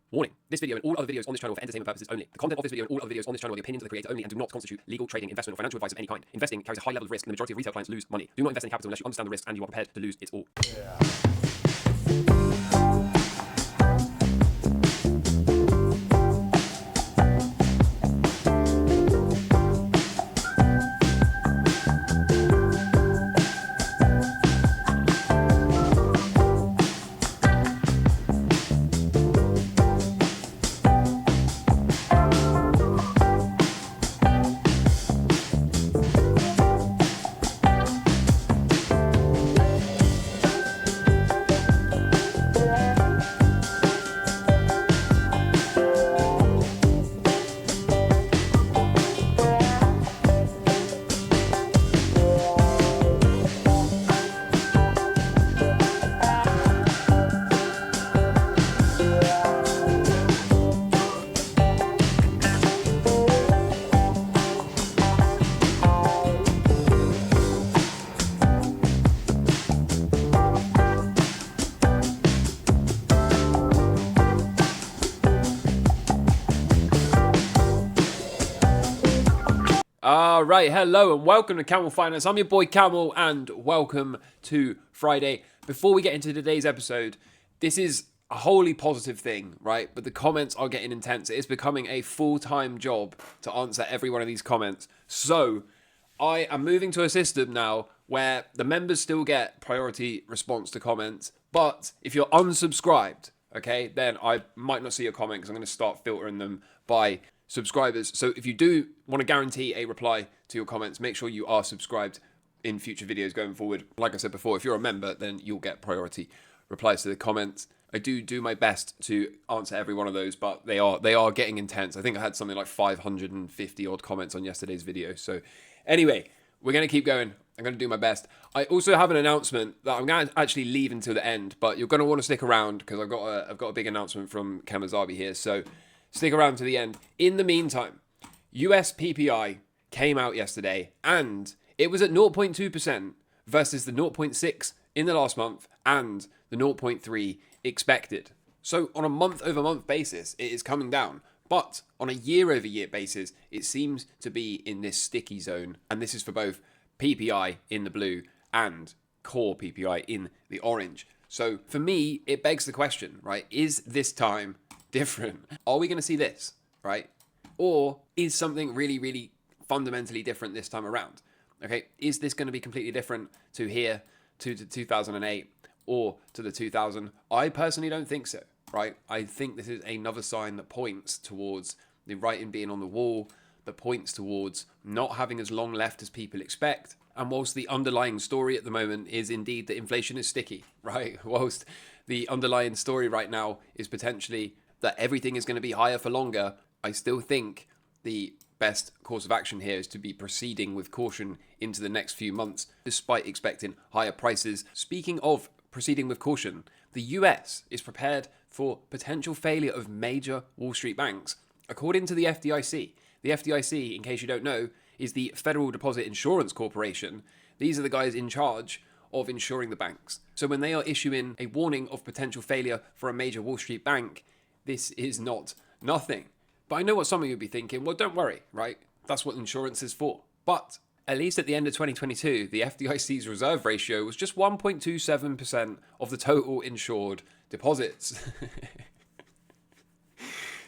Warning. This video and all other videos on this channel are for entertainment purposes only. The content of this video and all other videos on this channel are the opinions of the creator only and do not constitute legal, trading, investment, or financial advice of any kind. Investing carries a high level of risk and the majority of retail clients lose money. Do not invest in capital unless you understand the risks and you are prepared to lose it all. Alright, hello and welcome to Camel Finance. I'm your boy Camel and welcome to Friday. Before we get into today's episode, this is a wholly positive thing, right? But the comments are getting intense. It is becoming a full-time job to answer every one of these comments. So, I am moving to a system now where the members still get priority response to comments, but if you're unsubscribed, okay, then I might not see your comment because I'm going to start filtering them by subscribers. So if you do want to guarantee a reply to your comments, make sure you are subscribed in future videos going forward. Like I said before, if you're a member, then you'll get priority replies to the comments. I do my best to answer every one of those, but they are getting intense. I think I had something like 550 odd comments on yesterday's video. So anyway, we're going to keep going. I'm going to do my best. I also have an announcement that I'm going to actually leave until the end, but you're going to want to stick around because I've got a big announcement from Kamazabi here. So stick around to the end. In the meantime, US PPI came out yesterday and it was at 0.2% versus the 0.6 in the last month and the 0.3 expected. So on a month-over-month basis, it is coming down. But on a year-over-year basis, it seems to be in this sticky zone. And this is for both PPI in the blue and core PPI in the orange. So for me, it begs the question, right? Is this time different? Are we going to see this, right? Or is something really, really fundamentally different this time around? Okay, is this going to be completely different to here, to the 2008, or to the 2000? I personally don't think so, right? I think this is another sign that points towards the writing being on the wall, that points towards not having as long left as people expect. And whilst the underlying story at the moment is indeed that inflation is sticky, right? Whilst the underlying story right now is potentially that everything is going to be higher for longer, I still think the best course of action here is to be proceeding with caution into the next few months, despite expecting higher prices. Speaking of proceeding with caution, the US is prepared for potential failure of major Wall Street banks. According to the FDIC, in case you don't know, is the Federal Deposit Insurance Corporation. These are the guys in charge of insuring the banks. So when they are issuing a warning of potential failure for a major Wall Street bank, this is not nothing. But I know what some of you would be thinking, well, don't worry, right? That's what insurance is for. But at least at the end of 2022, the FDIC's reserve ratio was just 1.27% of the total insured deposits.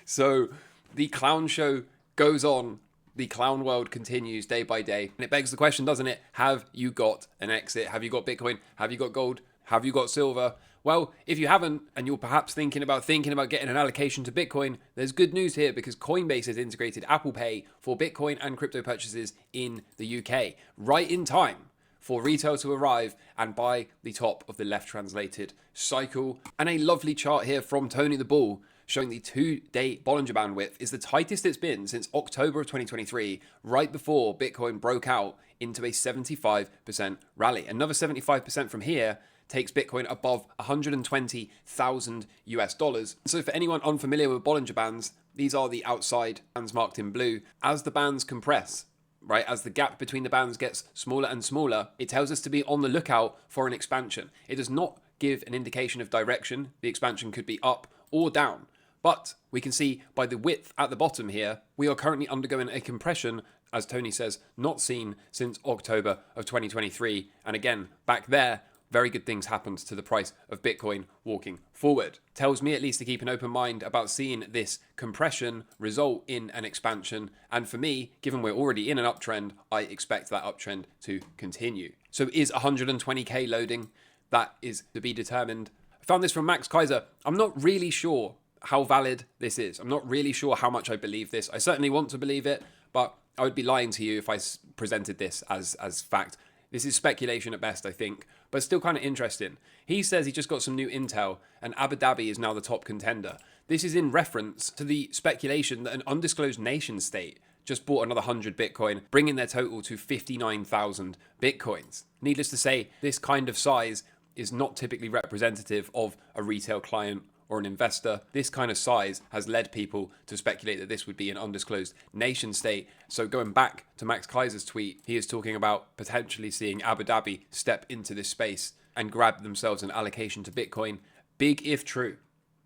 So the clown show goes on. The clown world continues day by day. And it begs the question, doesn't it? Have you got an exit? Have you got Bitcoin? Have you got gold? Have you got silver? Well, if you haven't, and you're perhaps thinking about getting an allocation to Bitcoin, there's good news here because Coinbase has integrated Apple Pay for Bitcoin and crypto purchases in the UK, right in time for retail to arrive and buy the top of the left translated cycle. And a lovely chart here from Tony the Bull showing the 2-day Bollinger Band width is the tightest it's been since October of 2023, right before Bitcoin broke out into a 75% rally. Another 75% from here takes Bitcoin above 120,000 US dollars. So for anyone unfamiliar with Bollinger Bands, these are the outside bands marked in blue. As the bands compress, right, as the gap between the bands gets smaller and smaller, it tells us to be on the lookout for an expansion. It does not give an indication of direction. The expansion could be up or down. But we can see by the width at the bottom here, we are currently undergoing a compression, as Tony says, not seen since October of 2023. And again, back there, very good things happened to the price of Bitcoin walking forward. Tells me at least to keep an open mind about seeing this compression result in an expansion. And for me, given we're already in an uptrend, I expect that uptrend to continue. So is 120k loading? That is to be determined. I found this from Max Kaiser. I'm not really sure how valid this is. I'm not really sure how much I believe this. I certainly want to believe it, but I would be lying to you if I presented this as fact. This is speculation at best, I think, but still kind of interesting. He says he just got some new intel and Abu Dhabi is now the top contender. This is in reference to the speculation that an undisclosed nation state just bought another 100 Bitcoin, bringing their total to 59,000 Bitcoins. Needless to say, this kind of size is not typically representative of a retail client or an investor. This kind of size has led people to speculate that this would be an undisclosed nation state. So going back to Max Kaiser's tweet, he is talking about potentially seeing Abu Dhabi step into this space and grab themselves an allocation to Bitcoin. Big if true.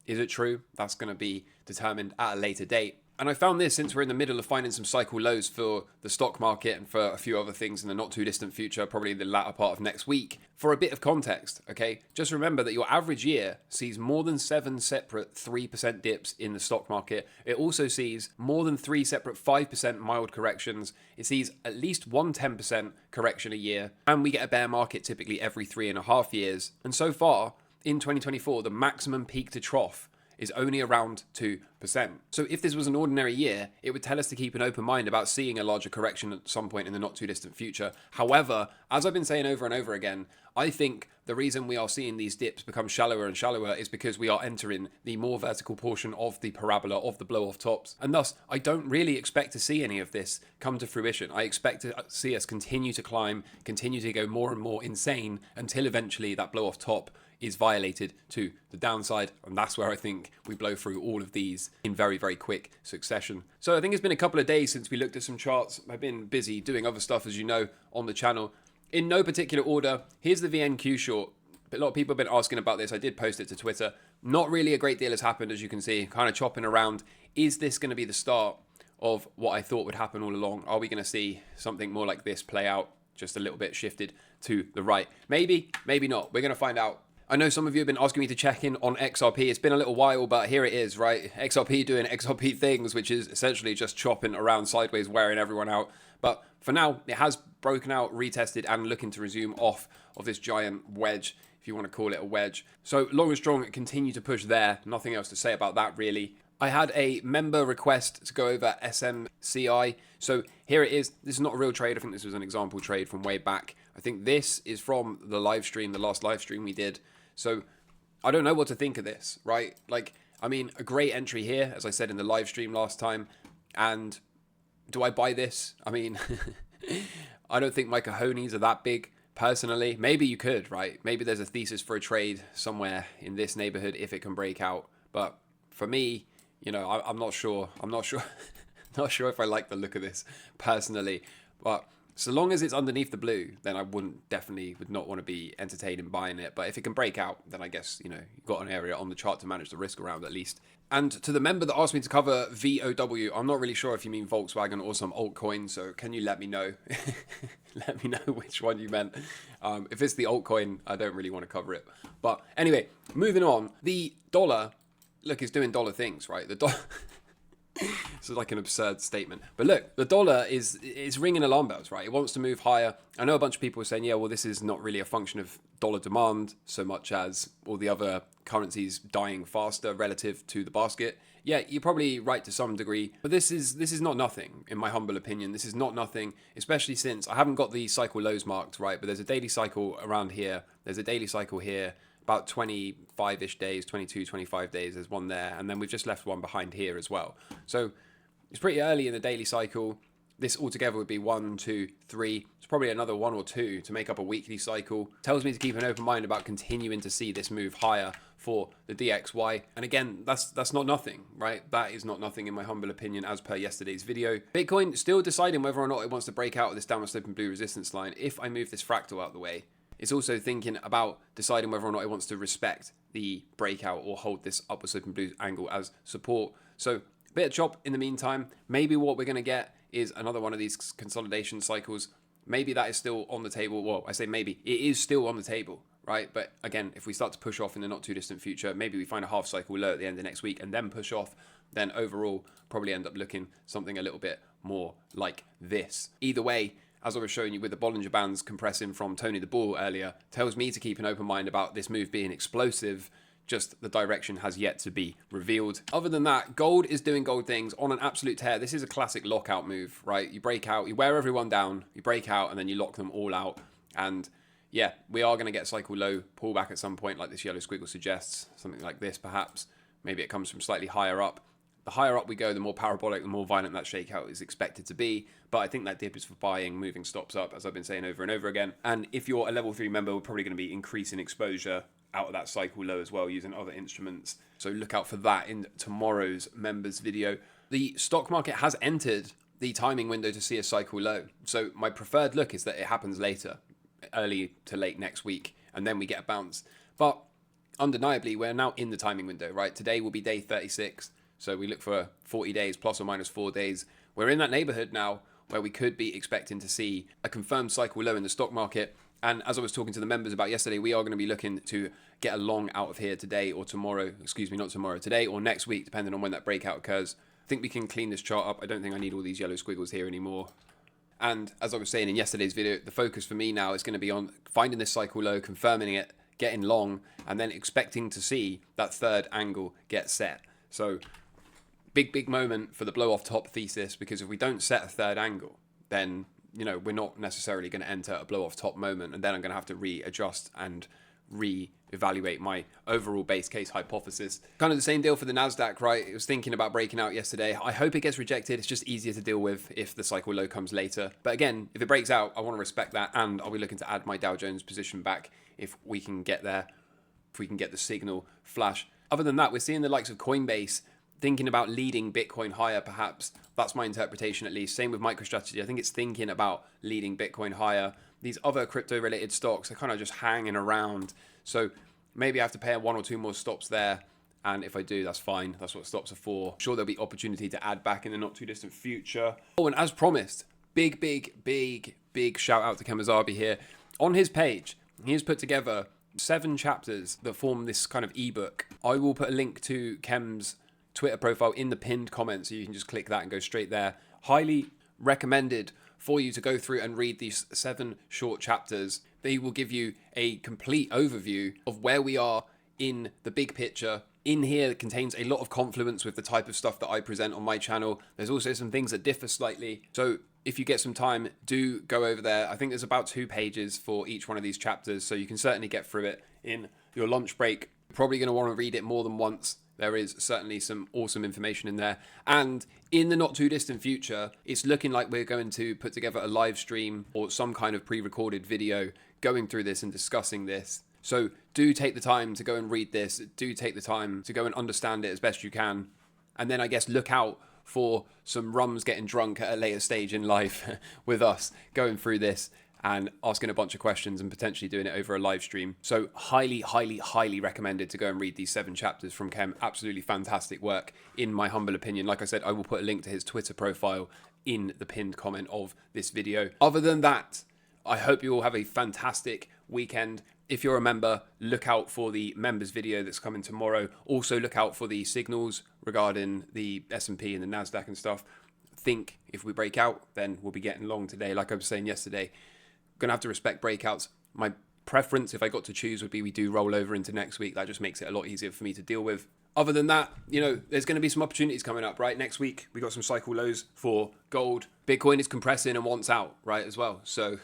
Is it true? That's going to be determined at a later date. And I found this since we're in the middle of finding some cycle lows for the stock market and for a few other things in the not too distant future, probably the latter part of next week. For a bit of context, okay, just remember that your average year sees more than 7 separate 3% dips in the stock market. It also sees more than 3 separate 5% mild corrections. It sees at least 10% correction a year. And we get a bear market typically every 3.5 years. And so far, in 2024, the maximum peak to trough is only around 2%. So if this was an ordinary year, it would tell us to keep an open mind about seeing a larger correction at some point in the not too distant future. However, as I've been saying over and over again, I think the reason we are seeing these dips become shallower and shallower is because we are entering the more vertical portion of the parabola of the blow off tops. And thus, I don't really expect to see any of this come to fruition. I expect to see us continue to climb, continue to go more and more insane until eventually that blow off top is violated to the downside, and that's where I think we blow through all of these in very, very quick succession. So I think it's been a couple of days since we looked at some charts. I've been busy doing other stuff, as you know, on the channel. In no particular order, here's the VNQ short. A lot of people have been asking about this. I did post it to Twitter. Not really a great deal has happened, as you can see, kind of chopping around. Is this going to be the start of what I thought would happen all along? Are we going to see something more like this play out, just a little bit shifted to the right? Maybe, maybe not. We're going to find out. I know some of you have been asking me to check in on XRP. It's been a little while, but here it is, right? XRP doing XRP things, which is essentially just chopping around sideways, wearing everyone out. But for now, it has broken out, retested, and looking to resume off of this giant wedge, if you want to call it a wedge. So long and strong, continue to push there. Nothing else to say about that, really. I had a member request to go over SMCI. So here it is. This is not a real trade. I think this was an example trade from way back. I think this is from the live stream, the last live stream we did. So I don't know what to think of this, right? Like, I mean, a great entry here, as I said in the live stream last time. And do I buy this? I mean, I don't think my cojones are that big, personally. Maybe you could, right? Maybe there's a thesis for a trade somewhere in this neighborhood if it can break out. But for me, you know, I'm not sure. I'm not sure. Not sure if I like the look of this personally. But so long as it's underneath the blue, then I would not want to be entertaining buying it. But if it can break out, then I guess, you know, you've got an area on the chart to manage the risk around at least. And to the member that asked me to cover VOW, I'm not really sure if you mean Volkswagen or some altcoin. So can you let me know? Let me know which one you meant. If it's the altcoin, I don't really want to cover it. But anyway, moving on. The dollar, look, it's doing dollar things, right? The dollar... This is like an absurd statement. But look, the dollar is ringing alarm bells, right? It wants to move higher. I know a bunch of people are saying, yeah, well, this is not really a function of dollar demand so much as all the other currencies dying faster relative to the basket. Yeah, you're probably right to some degree. But this is not nothing, in my humble opinion. This is not nothing, especially since I haven't got the cycle lows marked, right? But there's a daily cycle around here. There's a daily cycle here. About 25-ish days, 22, 25 days, there's one there. And then we've just left one behind here as well. So it's pretty early in the daily cycle. This altogether would be 1, 2, 3. It's probably another 1 or 2 to make up a weekly cycle. Tells me to keep an open mind about continuing to see this move higher for the DXY. And again, that's not nothing, right? That is not nothing in my humble opinion as per yesterday's video. Bitcoin still deciding whether or not it wants to break out of this downward sloping blue resistance line. If I move this fractal out of the way, It's also thinking about deciding whether or not it wants to respect the breakout or hold this upward sloping blue angle as support. So a bit of chop in the meantime. Maybe what we're going to get is another one of these consolidation cycles. Maybe that is still on the table. Well, I say maybe. It is still on the table, right? But again, if we start to push off in the not too distant future, maybe we find a half cycle low at the end of next week and then push off, then overall probably end up looking something a little bit more like this. Either way, as I was showing you with the Bollinger Bands compressing from Tony the Bull earlier, tells me to keep an open mind about this move being explosive. Just the direction has yet to be revealed. Other than that, gold is doing gold things on an absolute tear. This is a classic lockout move, right? You break out, you wear everyone down, you break out, and then you lock them all out. And yeah, we are going to get cycle low pullback at some point, like this yellow squiggle suggests. Something like this, perhaps. Maybe it comes from slightly higher up. The higher up we go, the more parabolic, the more violent that shakeout is expected to be. But I think that dip is for buying, moving stops up, as I've been saying over and over again. And if you're a level 3 member, we're probably going to be increasing exposure out of that cycle low as well, using other instruments. So look out for that in tomorrow's members video. The stock market has entered the timing window to see a cycle low. So my preferred look is that it happens later, early to late next week, and then we get a bounce. But undeniably, we're now in the timing window, right? Today will be day 36. So we look for 40 days, plus or minus 4 days. We're in that neighborhood now where we could be expecting to see a confirmed cycle low in the stock market. And as I was talking to the members about yesterday, we are going to be looking to get a long out of here today or tomorrow. Excuse me, not tomorrow, today or next week, depending on when that breakout occurs. I think we can clean this chart up. I don't think I need all these yellow squiggles here anymore. And as I was saying in yesterday's video, the focus for me now is going to be on finding this cycle low, confirming it, getting long, and then expecting to see that third angle get set. So big moment for the blow off top thesis, because if we don't set a third angle, then, you know, we're not necessarily going to enter a blow off top moment, and then I'm going to have to readjust and re-evaluate my overall base case hypothesis. Kind of the same deal for the NASDAQ, right? It was thinking about breaking out yesterday. I hope it gets rejected. It's just easier to deal with if the cycle low comes later. But again, if it breaks out, I want to respect that, and I'll be looking to add my Dow Jones position back if we can get there, if we can get the signal flash. Other than that, we're seeing the likes of Coinbase thinking about leading Bitcoin higher, perhaps. That's my interpretation, at least. Same with MicroStrategy. I think it's thinking about leading Bitcoin higher. These other crypto-related stocks are kind of just hanging around. So maybe I have to pay 1 or 2 more stops there. And if I do, that's fine. That's what stops are for. I'm sure there'll be opportunity to add back in the not too distant future. Oh, and as promised, big shout out to Kemazabi here. On his page, he has put together 7 chapters that form this kind of ebook. I will put a link to Kem's Twitter profile in the pinned comment, so you can just click that and go straight there. Highly recommended for you to go through and read these 7 short chapters. They will give you a complete overview of where we are in the big picture. In here it contains a lot of confluence with the type of stuff that I present on my channel. There's also some things that differ slightly. So if you get some time, do go over there. I think there's about 2 pages for each one of these chapters, so you can certainly get through it in your lunch break. You're probably going to want to read it more than once. There is certainly some awesome information in there. And in the not too distant future, it's looking like we're going to put together a live stream or some kind of pre-recorded video going through this and discussing this. So do take the time to go and read this. Do take the time to go and understand it as best you can. And then I guess look out for some rums getting drunk at a later stage in life with us going through this and asking a bunch of questions and potentially doing it over a live stream. So highly recommended to go and read these 7 chapters from Kem. Absolutely fantastic work, in my humble opinion. Like I said, I will put a link to his Twitter profile in the pinned comment of this video. Other than that, I hope you all have a fantastic weekend. If you're a member, look out for the members video that's coming tomorrow. Also look out for the signals regarding the S&P and the NASDAQ and stuff. Think if we break out, then we'll be getting long today. Like I was saying yesterday, going to have to respect breakouts. My preference, if I got to choose, would be we do roll over into next week. That just makes it a lot easier for me to deal with. Other than that, you know, there's going to be some opportunities coming up, right? Next week, we got some cycle lows for gold. Bitcoin is compressing and wants out, right, as well. So,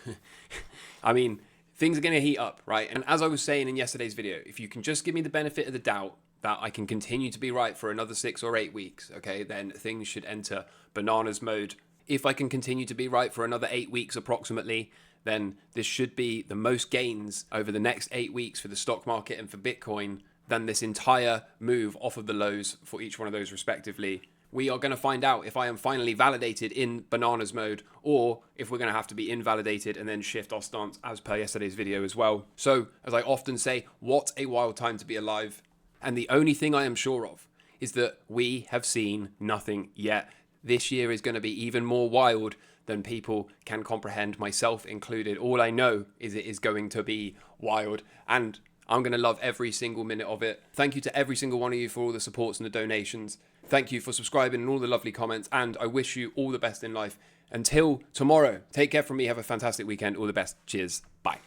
I mean, things are going to heat up, right? And as I was saying in yesterday's video, if you can just give me the benefit of the doubt that I can continue to be right for another 6 or 8 weeks, okay, then things should enter bananas mode. If I can continue to be right for another 8 weeks approximately, then this should be the most gains over the next 8 weeks for the stock market and for Bitcoin than this entire move off of the lows for each one of those respectively. we are going to find out if I am finally validated in bananas mode, or if we're going to have to be invalidated and then shift our stance as per yesterday's video as well. So, as I often say, what a wild time to be alive. And the only thing I am sure of is that we have seen nothing yet. This year is going to be even more wild than people can comprehend, myself included. All I know is it is going to be wild, and I'm going to love every single minute of it. Thank you to every single one of you for all the supports and the donations. Thank you for subscribing and all the lovely comments, and I wish you all the best in life. Until tomorrow, take care from me. Have a fantastic weekend. All the best. Cheers. Bye.